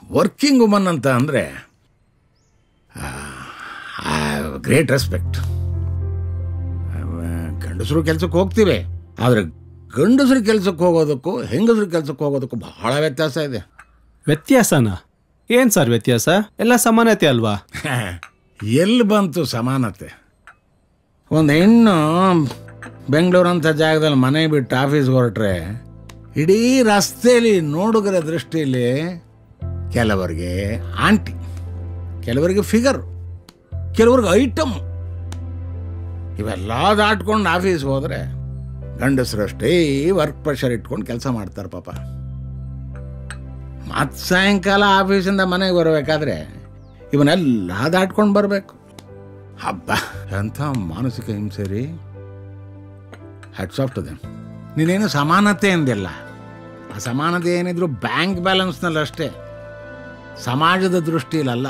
Working woman ಅಂತ ಅಂದರೆ great respect. ಗಂಡಸರು ಕೆಲಸಕ್ಕೆ ಹೋಗ್ತೀವಿ, ಆದರೆ ಗಂಡಸರು ಕೆಲಸಕ್ಕೆ ಹೋಗೋದಕ್ಕೂ ಹೆಂಗಸರು ಕೆಲಸಕ್ಕೆ ಹೋಗೋದಕ್ಕೂ ಬಹಳ ವ್ಯತ್ಯಾಸ ಇದೆ. ವ್ಯತ್ಯಾಸನಾ? ಏನು ಸರ್ ವ್ಯತ್ಯಾಸ? ಎಲ್ಲ ಸಮಾನತೆ ಅಲ್ವಾ? ಎಲ್ಲಿ ಬಂತು ಸಮಾನತೆ? ಒಂದು ಹೆಣ್ಣು ಬೆಂಗಳೂರಂಥ ಜಾಗದಲ್ಲಿ ಮನೆ ಬಿಟ್ಟು ಆಫೀಸ್ಗೆ ಹೊರಟ್ರೆ ಇಡೀ ರಸ್ತೆಯಲ್ಲಿ ನೋಡುಗರ ದೃಷ್ಟಿಯಲ್ಲಿ ಕೆಲವರಿಗೆ ಆಂಟಿ, ಕೆಲವರಿಗೆ ಫಿಗರ್, ಕೆಲವ್ರಿಗೆ ಐಟಮ್, ಇವೆಲ್ಲ ದಾಟ್ಕೊಂಡು ಆಫೀಸ್ಗೆ ಹೋದರೆ ಗಂಡಸರಷ್ಟೇ ವರ್ಕ್ ಪ್ರೆಷರ್ ಇಟ್ಕೊಂಡು ಕೆಲಸ ಮಾಡ್ತಾರೆ ಪಾಪ. ಮತ್ತು ಸಾಯಂಕಾಲ ಆಫೀಸಿಂದ ಮನೆಗೆ ಬರಬೇಕಾದ್ರೆ ಇವನ್ನೆಲ್ಲ ದಾಟ್ಕೊಂಡು ಬರಬೇಕು. ಹಬ್ಬ, ಎಂಥ ಮಾನಸಿಕ ಹಿಂಸೆ ರೀ. Hats off to them. ನೀನೇನು ಸಮಾನತೆ ಎಂದಿಲ್ಲ. ಆ ಸಮಾನತೆ ಏನಿದ್ರು ಬ್ಯಾಂಕ್ ಬ್ಯಾಲೆನ್ಸ್ನಲ್ಲಿ ಅಷ್ಟೇ, ಸಮಾಜದ ದೃಷ್ಟಿಯಲ್ಲ.